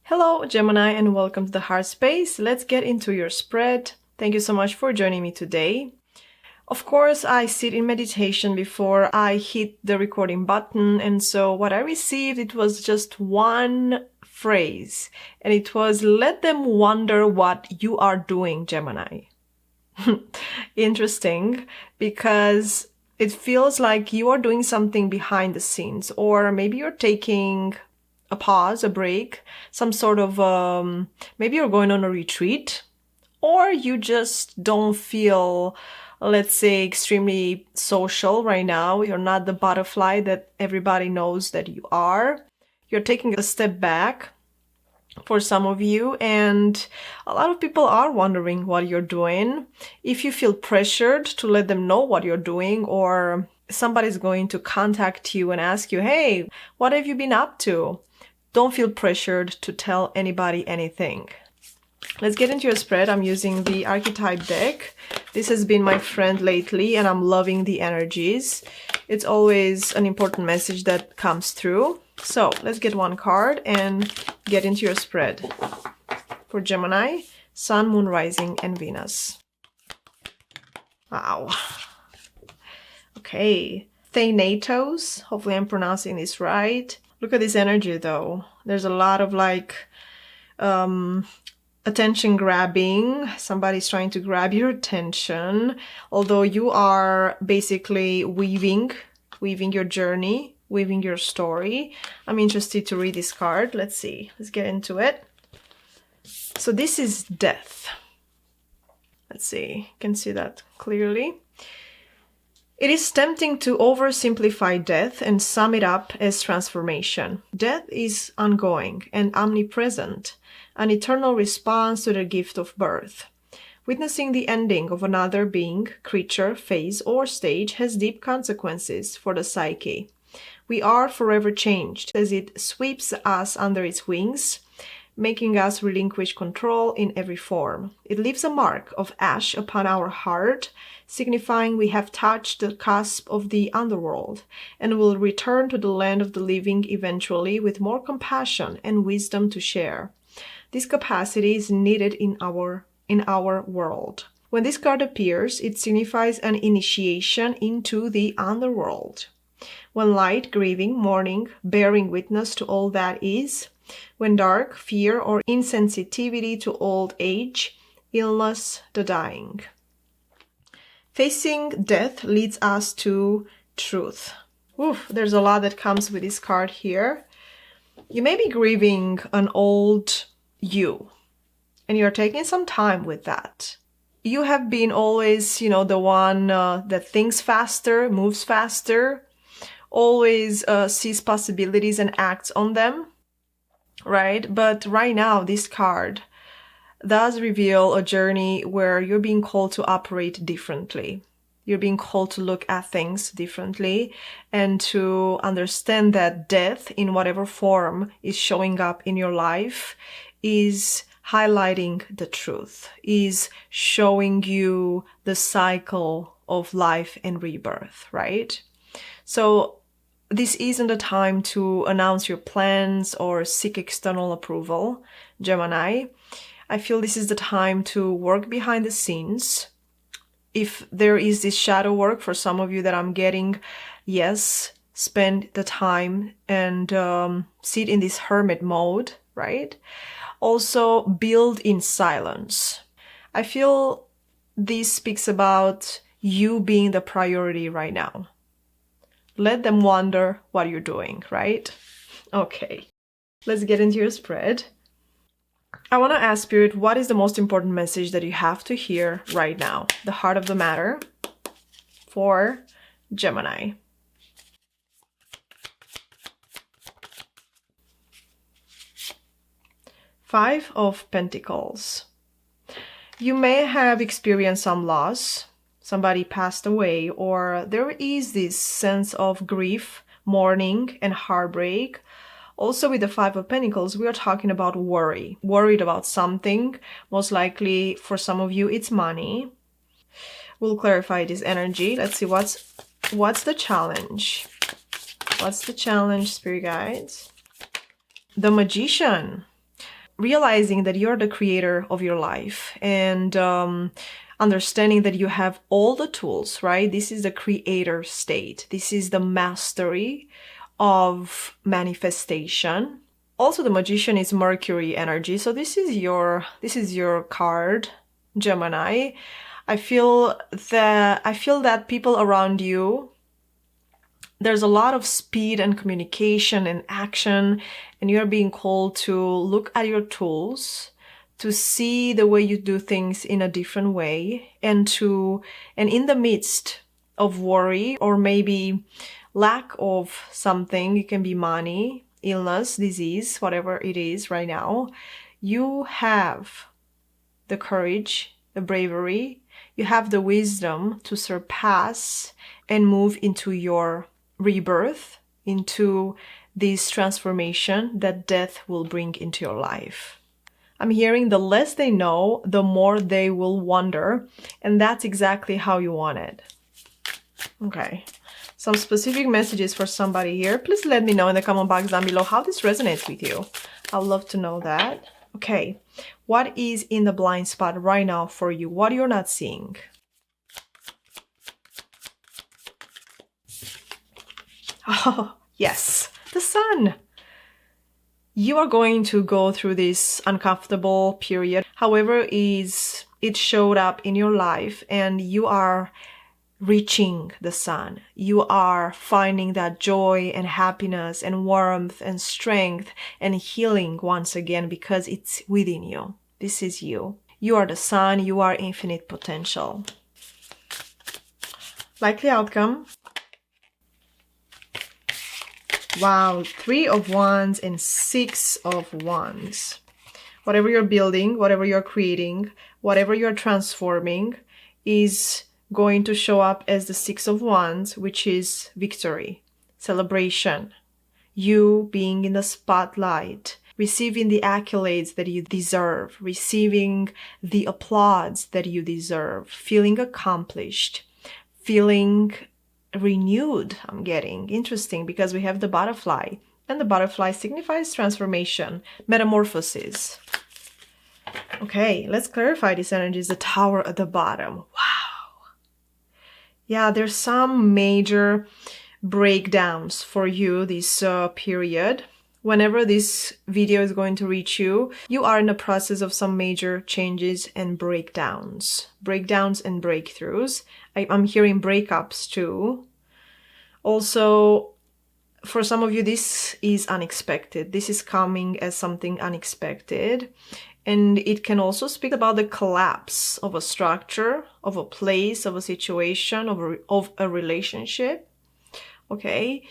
Hello, Gemini, and welcome to the Heart Space. Let's get into your spread. Thank you so much for joining me today. Of course, I sit in meditation before I hit the recording button, and so what I received, it was just one phrase, and it was, let them wonder what you are doing, Gemini. Interesting, because it feels like you are doing something behind the scenes, or maybe you're taking a pause, a break, some sort of, maybe you're going on a retreat, or you just don't feel, let's say, extremely social right now. You're not the butterfly that everybody knows that you are. You're taking a step back for some of you, and a lot of people are wondering what you're doing. If you feel pressured to let them know what you're doing, or somebody's going to contact you and ask you, hey, what have you been up to? Don't feel pressured to tell anybody anything. Let's get into your spread. I'm using the archetype deck. This has been my friend lately, and I'm loving the energies. It's always an important message that comes through. So let's get one card and get into your spread. For Gemini, Sun, Moon, Rising, and Venus. Wow. Okay. Thanatos. Hopefully I'm pronouncing this right. Look at this energy though. There's a lot of attention grabbing. Somebody's trying to grab your attention. Although you are basically weaving your journey, weaving your story. I'm interested to read this card. Let's see. Let's get into it. So this is death. Let's see. You can see that clearly. It is tempting to oversimplify death and sum it up as transformation. Death is ongoing and omnipresent, an eternal response to the gift of birth. Witnessing the ending of another being, creature, phase, or stage has deep consequences for the psyche. We are forever changed as it sweeps us under its wings, making us relinquish control in every form. It leaves a mark of ash upon our heart, signifying we have touched the cusp of the underworld and will return to the land of the living eventually with more compassion and wisdom to share. This capacity is needed in our world. When this card appears, it signifies an initiation into the underworld. When light, grieving, mourning, bearing witness to all that is. When dark, fear or insensitivity to old age, illness, the dying. Facing death leads us to truth. Oof, there's a lot that comes with this card here. You may be grieving an old you, and you're taking some time with that. You have been always, the one that thinks faster, moves faster, always sees possibilities and acts on them. Right? But right now, this card does reveal a journey where you're being called to operate differently. You're being called to look at things differently and to understand that death, in whatever form is showing up in your life, is highlighting the truth, is showing you the cycle of life and rebirth, right? So this isn't a time to announce your plans or seek external approval, Gemini. I feel this is the time to work behind the scenes. If there is this shadow work for some of you that I'm getting, yes, spend the time and sit in this hermit mode, right? Also, build in silence. I feel this speaks about you being the priority right now. Let them wonder what you're doing, right? Okay, let's get into your spread. I want to ask Spirit, what is the most important message that you have to hear right now? The heart of the matter for Gemini. Five of Pentacles. You may have experienced some loss. Somebody passed away, or there is this sense of grief, mourning, and heartbreak. Also with the Five of Pentacles, we are talking about worry. Worried about something. Most likely for some of you, it's money. We'll clarify this energy. Let's see what's the challenge. What's the challenge, Spirit Guides? The Magician. realizing that you're the creator of your life, and understanding that you have all the tools, right? This is the creator state. This is the mastery of manifestation. Also, the Magician is Mercury energy. So this is your card, Gemini. I feel that people around you, there's a lot of speed and communication and action, and you're being called to look at your tools, to see the way you do things in a different way, and in the midst of worry or maybe lack of something, it can be money, illness, disease, whatever it is right now, you have the courage, the bravery, you have the wisdom to surpass and move into your rebirth, into this transformation that death will bring into your life. I'm hearing the less they know, the more they will wonder, and that's exactly how you want it. Okay, some specific messages for somebody here. Please let me know in the comment box down below how this resonates with you. I'd love to know that. Okay, what is in the blind spot right now for you? What you're not seeing? Oh, yes, the sun. You are going to go through this uncomfortable period. However, it showed up in your life, and you are reaching the sun. You are finding that joy and happiness and warmth and strength and healing once again, because it's within you. This is you. You are the sun. You are infinite potential. Likely outcome. Wow, 3 of Wands and 6 of Wands. Whatever you're building, whatever you're creating, whatever you're transforming is going to show up as the 6 of Wands, which is victory, celebration, you being in the spotlight, receiving the accolades that you deserve, receiving the applause that you deserve, feeling accomplished, feeling renewed. I'm getting interesting because we have the butterfly, and the butterfly signifies transformation, metamorphosis. Okay, let's clarify these energies. The Tower at the bottom. Wow. Yeah, there's some major breakdowns for you this period. Whenever this video is going to reach you, you are in the process of some major changes and breakdowns and breakthroughs. I'm hearing breakups too. Also, for some of you, this is unexpected. This is coming as something unexpected. And it can also speak about the collapse of a structure, of a place, of a situation, of a relationship. Okay.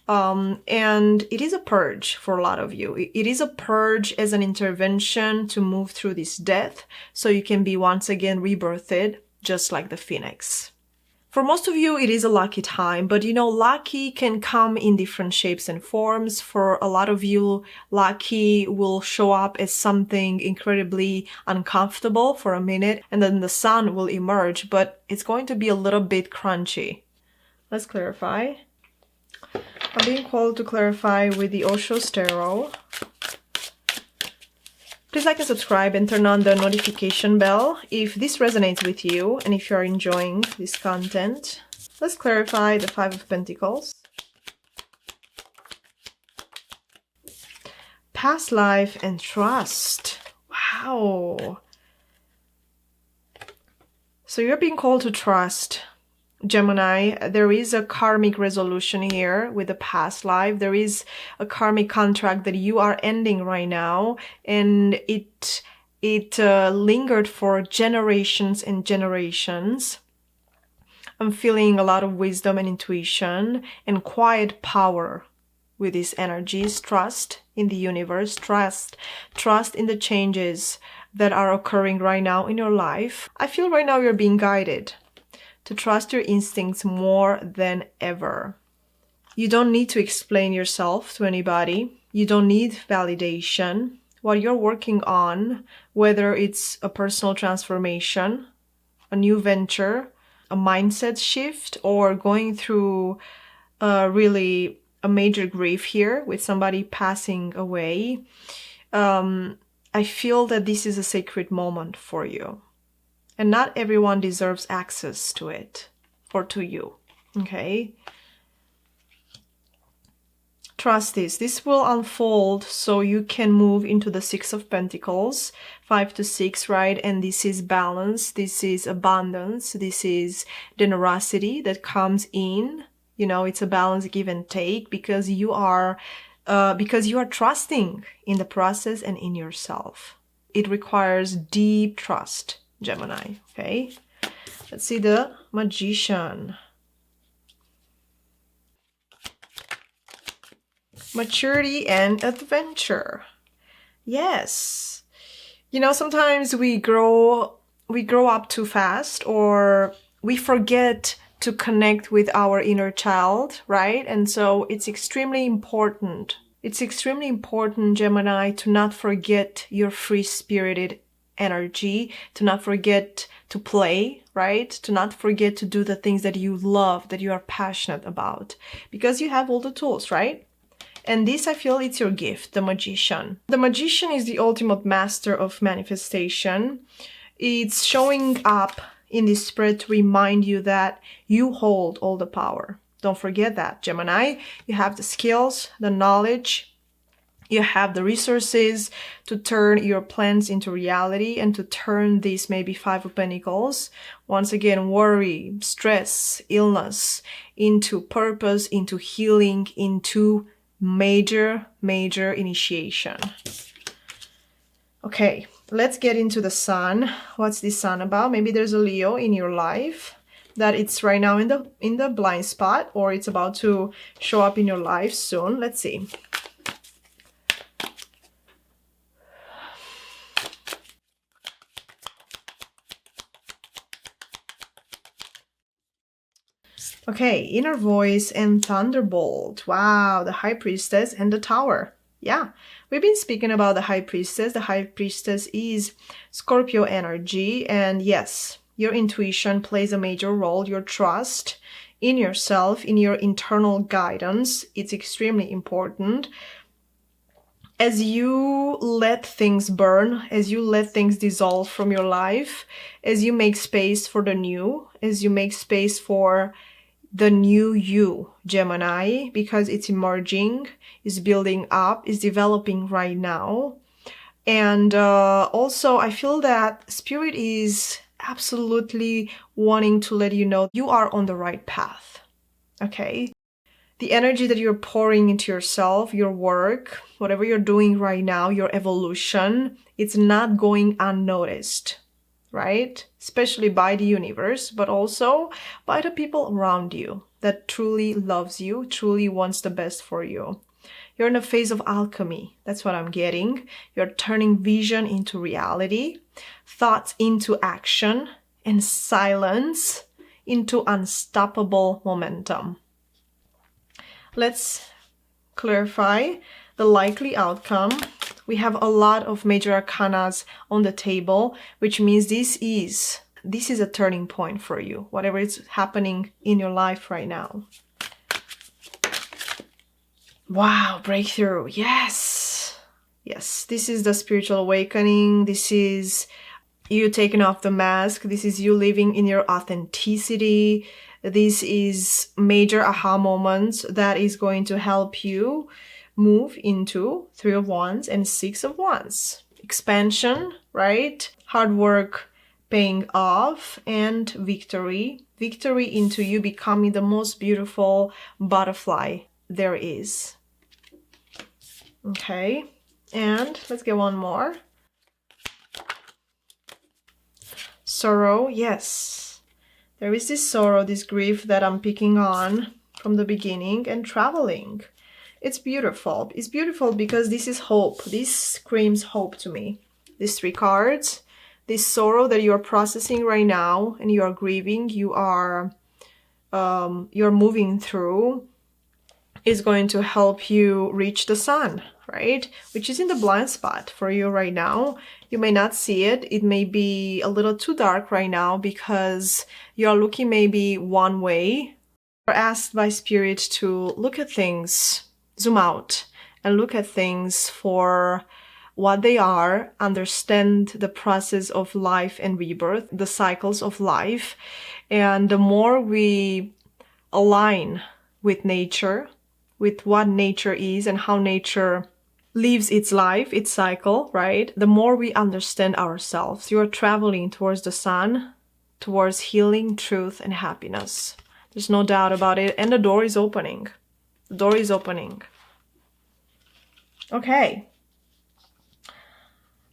And it is a purge for a lot of you. It is a purge as an intervention to move through this death, so you can be once again rebirthed, just like the phoenix. For most of you, it is a lucky time, but lucky can come in different shapes and forms. For a lot of you, lucky will show up as something incredibly uncomfortable for a minute, and then the sun will emerge, but it's going to be a little bit crunchy. Let's clarify. I'm being called to clarify with the Osho's Tarot. Please like and subscribe and turn on the notification bell if this resonates with you and if you're enjoying this content. Let's clarify the 5 of Pentacles. Past life and trust. Wow. So you're being called to trust. Gemini, there is a karmic resolution here with the past life. There is a karmic contract that you are ending right now, and it lingered for generations and generations. I'm feeling a lot of wisdom and intuition and quiet power with these energies. Trust in the universe, trust in the changes that are occurring right now in your life. I feel right now you're being guided to trust your instincts more than ever. You don't need to explain yourself to anybody. You don't need validation. What you're working on, whether it's a personal transformation, a new venture, a mindset shift, or going through really a major grief here with somebody passing away, I feel that this is a sacred moment for you. And not everyone deserves access to it or to you. Okay? Trust this. This will unfold so you can move into the Six of Pentacles, 5 to 6, right? And this is balance. This is abundance. This is generosity that comes in. You know, it's a balance, give and take, because you are trusting in the process and in yourself. It requires deep trust, Gemini. Okay? Let's see the Magician. Maturity and adventure. Yes. You know, sometimes we grow up too fast, or we forget to connect with our inner child, right? And so it's extremely important. It's extremely important, Gemini, to not forget your free-spirited energy, to not forget to play, right? To not forget to do the things that you love, that you are passionate about, because you have all the tools, right? And this, I feel, it's your gift, the Magician. The Magician is the ultimate master of manifestation. It's showing up in this spread to remind you that you hold all the power. Don't forget that, Gemini. You have the skills, the knowledge, you have the resources to turn your plans into reality and to turn this maybe Five of Pentacles, once again, worry, stress, illness, into purpose, into healing, into major initiation. Okay, let's get into the Sun. What's the Sun about? Maybe there's a Leo in your life that it's right now in the blind spot, or it's about to show up in your life soon. Let's see. Okay, Inner Voice and Thunderbolt. Wow, the High Priestess and the Tower. Yeah, we've been speaking about the High Priestess. The High Priestess is Scorpio energy. And yes, your intuition plays a major role. Your trust in yourself, in your internal guidance, it's extremely important. As you let things burn, as you let things dissolve from your life, as you make space for the new, as you make space for the new you, Gemini, because it's emerging, is building up, is developing right now. And also, I feel that Spirit is absolutely wanting to let you know you are on the right path, okay? The energy that you're pouring into yourself, your work, whatever you're doing right now, your evolution, it's not going unnoticed, right? Especially by the universe, but also by the people around you that truly loves you, truly wants the best for you. You're in a phase of alchemy. That's what I'm getting. You're turning vision into reality, thoughts into action, and silence into unstoppable momentum. Let's clarify the likely outcome. We have a lot of major arcanas on the table, which means this is a turning point for you, whatever is happening in your life right now. Wow, breakthrough. Yes. Yes, this is the spiritual awakening. This is you taking off the mask. This is you living in your authenticity. This is major aha moments that is going to help you move into Three of Wands and Six of Wands. Expansion, right? Hard work paying off, and victory. Victory into you becoming the most beautiful butterfly there is. Okay, and let's get one more. Sorrow, yes. There is this sorrow, this grief that I'm picking on from the beginning, and traveling. It's beautiful. It's beautiful because this is hope. This screams hope to me. These three cards, this sorrow that you're processing right now and you are grieving, you're moving through, is going to help you reach the sun, right? Which is in the blind spot for you right now. You may not see it. It may be a little too dark right now because you're looking maybe one way. You're asked by Spirit to look at things, zoom out and look at things for what they are, understand the process of life and rebirth, the cycles of life. And the more we align with nature, with what nature is and how nature lives its life, its cycle, right? The more we understand ourselves. You are traveling towards the sun, towards healing, truth, and happiness. There's no doubt about it. And the door is opening. The door is opening. Okay.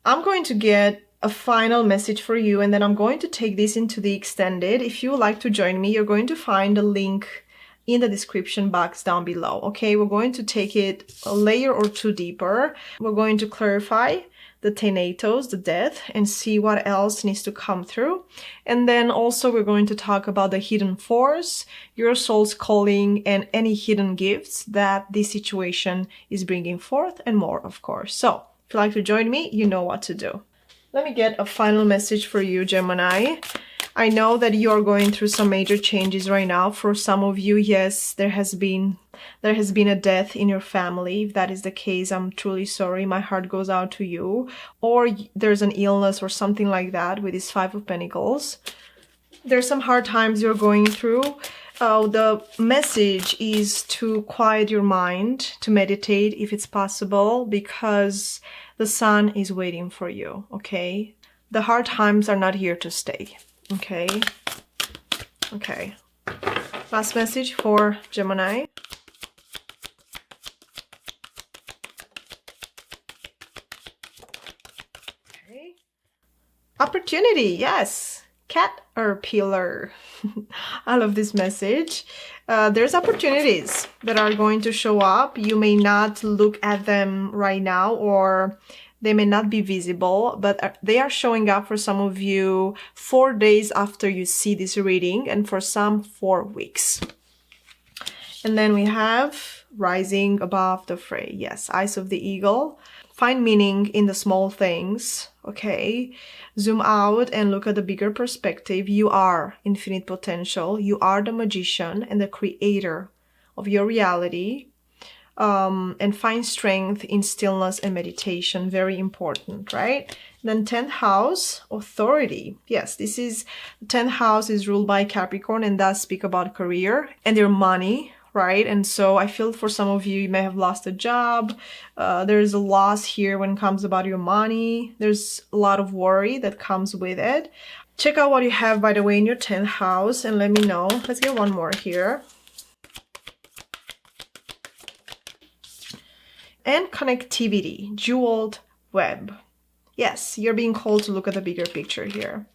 I'm going to get a final message for you, and then I'm going to take this into the extended. If you would like to join me, you're going to find a link in the description box down below. Okay, we're going to take it a layer or two deeper. We're going to clarify the Thanatos, the death, and see what else needs to come through. And then also we're going to talk about the hidden force, your soul's calling, and any hidden gifts that this situation is bringing forth, and more, of course. So if you'd like to join me, you know what to do. Let me get a final message for you, Gemini. I know that you are going through some major changes right now. For some of you, yes, there has been a death in your family. If that is the case, I'm truly sorry. My heart goes out to you. Or there's an illness or something like that with this Five of Pentacles. There's some hard times you're going through. The message is to quiet your mind, to meditate if it's possible, because the sun is waiting for you, okay? The hard times are not here to stay. Okay. Okay. Last message for Gemini. Okay. Opportunity. Yes. Caterpillar. I love this message. There's opportunities that are going to show up. You may not look at them right now, or they may not be visible, but they are showing up for some of you 4 days after you see this reading, and for some 4 weeks. And then we have rising above the fray. Yes, eyes of the eagle. Find meaning in the small things, okay? Zoom out and look at the bigger perspective. You are infinite potential. You are the magician and the creator of your reality. And find strength in stillness and meditation. Very important, right? Then 10th house, authority. Yes, this is, 10th house is ruled by Capricorn and does speak about career and your money, right? And so I feel for some of you, you may have lost a job. There's a loss here when it comes about your money. There's a lot of worry that comes with it. Check out what you have, by the way, in your 10th house and let me know. Let's get one more here. And connectivity, jeweled web. Yes, you're being called to look at the bigger picture here.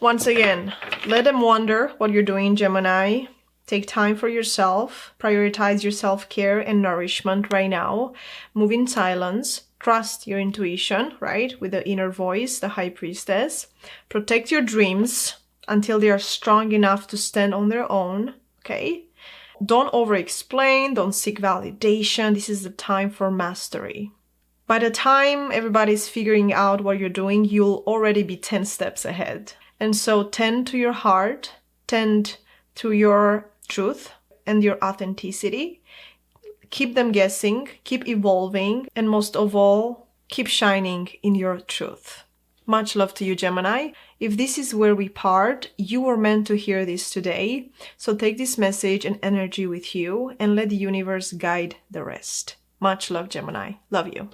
Once again, let them wonder what you're doing, Gemini. Take time for yourself. Prioritize your self-care and nourishment right now. Move in silence. Trust your intuition, right? With the inner voice, the high priestess. Protect your dreams until they are strong enough to stand on their own, okay? Don't over-explain, don't seek validation. This is the time for mastery. By the time everybody's figuring out what you're doing, you'll already be 10 steps ahead. And so tend to your heart, tend to your truth and your authenticity. Keep them guessing, keep evolving, and most of all, keep shining in your truth. Much love to you, Gemini. If this is where we part, you were meant to hear this today. So take this message and energy with you and let the universe guide the rest. Much love, Gemini. Love you.